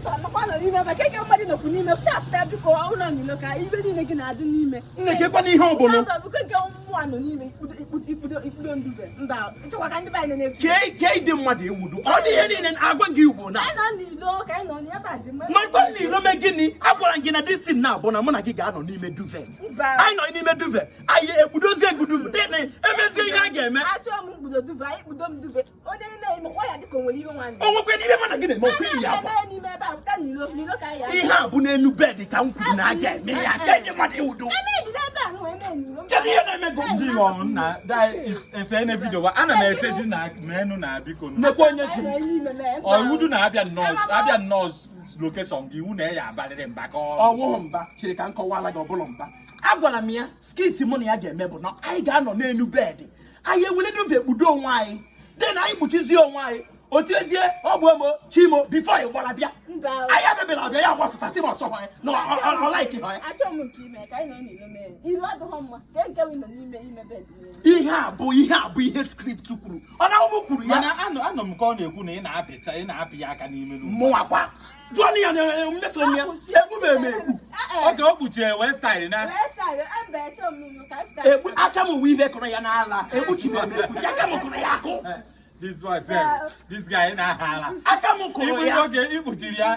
Makwana n'ime ba keke mmadụ nọkwu n'ime afta biko ụlọ n'ilo ka ibe niile gị na-adị n'ime. Nnekekwa n'ihe ọbụla. Mba biko nke mmụọ nọ n'ime ikpudo nduve. Mba ịchọkwa ka ndị be anyị na-efu. Ke ịdị mmadụ ewudu. Ọ dị ihe niile agwa gị ugbo na. Anyị nọ n'ilo ka anyị nọ n'ebe a dị mma. Ma gwa n'ilo me gịnị? Agwara gị na this thing na-abụ na mụ na gị ga-anọ n'ime duvet. Anyị nọ n'ime duvet. Anyị ekpudozie duvet. Dị emezie ihe a ga-eme. Achọ m ikpudo duvet, anyị ikpudo m duvet. Onye na-eme kwa ya dịka onwere iwe nwanne. O nwekwe n'ime mana gị na-eme okwu iyi ya. Ihe a bụ n'elu bed ka m kwuru na a ga-eme ya ka ndị mmadụ ewudo. Kedu ihe na-eme gị ndị nọ nna ese na video wa ana m echeji na menu na biko nnekwa onye ji ọwudu na abịa nọọsụ location gị iwu na ya abalịrị mba ka ọwụghụ mba chiri ka m kọwala gị ọbụla mba agwara m ya skit mụ na ya ga-eme bụ na anyị ga-anọ n'elu bed anyị ewere duve kpudo onwe anyị dị na anyị kpuchizie onwe anyị otiezie ọgbụemo chimo bifo anyị gwara bịa anyị abịabịala abịa ya gwafụtasị ma ọ chọkwa anyị na ọ laiki ha achọ m nke ime ka anyị nọ n'ime mee ilu adịghọ mma ka nke wi nọ n'ime bed ihe a bụ ihe skript kwuru ọ na ụmụ kwuru ya mana anọ m ka ọ na-ekwu na ị na-apị ya aka n'ime mụnwakwa jụọ ya na mmetụrụ ya egbu m eme egbu oge o kpuchie wee staịlị na egbu aka m uwe ibe kụrụ ya n'ala egbuchi m eme ekpuchi aka m kụrụ ya akụ this guy na-ahala aka m kụrụ ya oge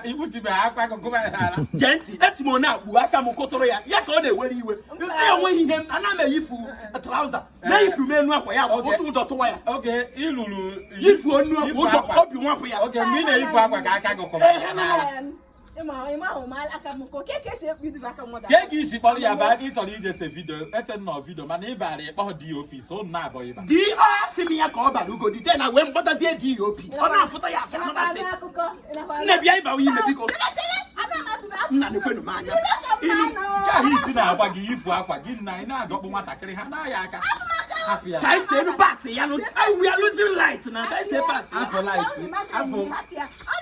ikpuchibe akwa akụkụ ya n'ala gee ntị esi m na-akpụ aka m kụtụrụ ya ya ka ọ na-ewere iwe nsị ya onweghị ihe ana m eyifu trauza na-eyifu m enu akwa ya otu ụjọ tụwa ya oge ịlụrụ yifu onu akwa ụjọ obi nwapụ ya oge mgbe ị na-eyifu akwa ka aka gị kọrọ n'ala ka ị isi kpọrọ ya ba ị chọrọ ije se vidio eche nọ vidio mana ị bara ịkpọ DOP so na abụọ ịba dị asị m ya ka ọ bara ugodi de na wee mkpọtazie DOP ọ na-afụta ya asị mmadụ nne bịa ịbawa ime biko nna nekwenu m anya ilu nke ahụ iti na-agba gị yifu akwa gị na ị na-adọkpụ nwatakịrị ha na-aya aka ka anyị si elu batị ya we are losing light na ka anyị si batị afọ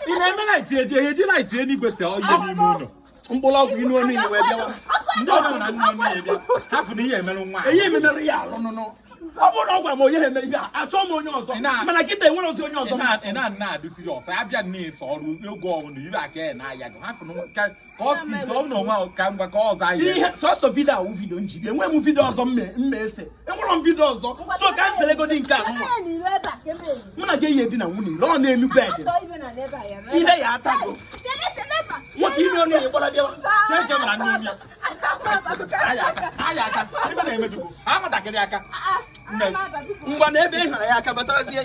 ị na-eme light eji light enigwe si ihe n'ime ụlọ mkpụrụ ọgwụ inu onu iwe bịawa ndị ọrụ na nne ọnụ ya bịa hafụ na ihe emerụ nwa ihe ememerụ ya alụ nụnụ ọ bụrụ na ọ gwara m onye na-eme ihe achọ m onye ọzọ mana kịta enwere ozi onye ọzọ ị na-adụsiri ọsọ abịa na-eso ọrụ oge ọbụla ire aka ya na-aya gị hafụ ka ọ siti ọ na onwe ka ngwa ka ọzọ ahịa ihe sọsọ vidio awụ vidio njibi enweghị m vidio ọzọ mma ese enwere m vidio ọzọ so ka m selegodi nke a mụ na gị eyi di na nwunye ọ na-elu bed ihe ya atago nwoke ime ọnụ ya gbara bịawa nke mara nne onye aya aka ebe na-emedugo ha matakịrị aka ngwa na ebe ị hara ya aka batazie